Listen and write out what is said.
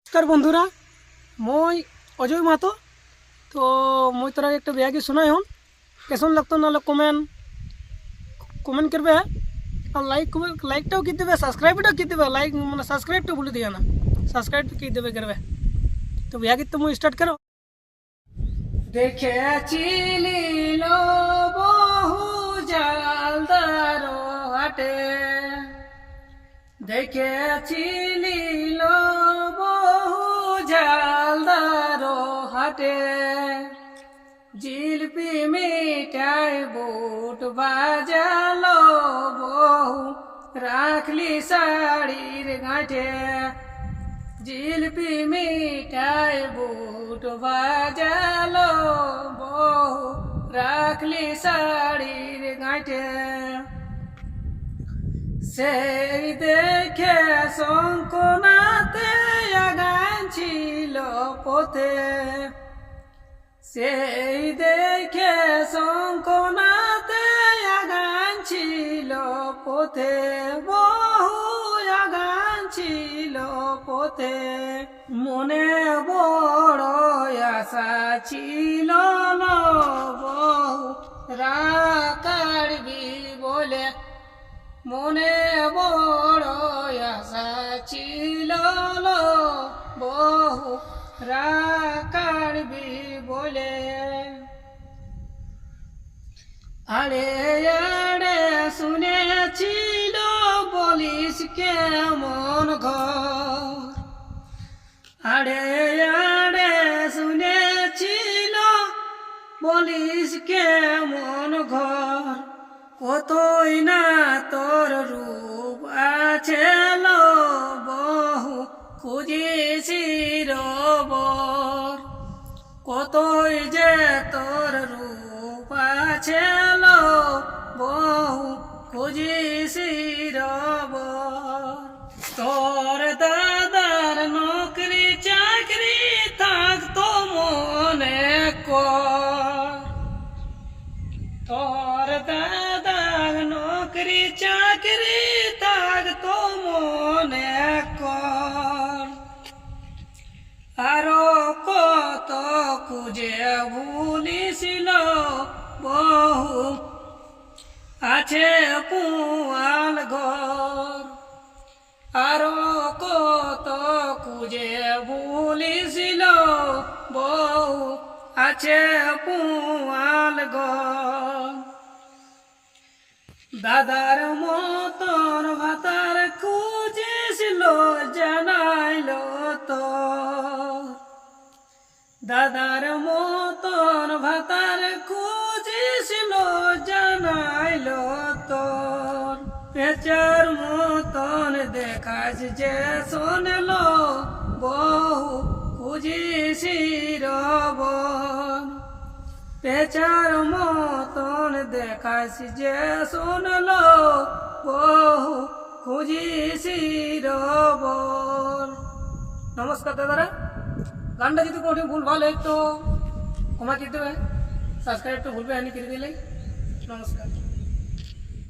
নমস্কার বন্ধুরা, মই অজয় মাহাতো। তো মই তোরা একটা ব্যাগে শোনাই হন কেমন লাগতো, নাহলে কমেন্ট করবে আর লাইকটাও কি দেবে, সাবস্ক্রাইবটাও কি দেবে। লাইক মানে সাবস্ক্রাইবটা ভুলে দিও না, সাবস্ক্রাইব কি দেবে করবে। তো ব্যাগে তো মই স্টার্ট করো। দেখেছিলি বহু জালদার হাটে, দেখেছিলি বহু জালদার হাটে, জিলপি মিঠাই বুট বাজালো বহু রাখলি শাড়ির গাঁঠে, জিলপি মিঠাই বুট বাজালো বহু রাখলি শাড়ির গাঁঠে। সেই দেখে শঙ্কনাথে আগান ছিল পথে, সেই দেখে শঙ্কনাথে আগান ছিল পথে, বহু আগান ছিল পথে। মনে বড় আশা ছিল বহু রাখবি বলে, মনে বড় আশা ছিল বহু রাখবি বলে। আড়ে আড়ে শুনেছিল বলিস কেমন ঘর, আড়ে আড়ে শুনেছিল বলিস কেমন ঘর, কতই না তোর রূপ আছে বহু খুঁজিছি রবর, কতই যে তোর রূপ আছে বহু খুঁজিছি রবর। তোর দাদার নৌকরি চাকরি থাকতো মনে কর, তোর দাদার নৌকরি চাকরি থাকতো মনে কর। আরো কত খুঁজে ভুলিছিল বহু আছে পুয়াল ঘর, আরো কত খুঁজে ভুলিছিল বহু আছে পুয়াল ঘর। দাদার মতন ভাতার খুঁজেছিল জানাইল তো, দাদার মতন ভাতার খুঁজেছিল জানাইল তোর। পেঁচার মতন দেখাস যে শোনল বহু খুঁজিছি রবন, পেঁচার মতন দেখাস যে শোনল বহু খুঁজিছি রবন। নমস্কার দাদারা, গানটা যদি কোটি ভুল ভালো হয় তো ক্ষমা করে দেবে, সাবস্ক্রাইব তো ভুলবে আনি করে দিলে। নমস্কার।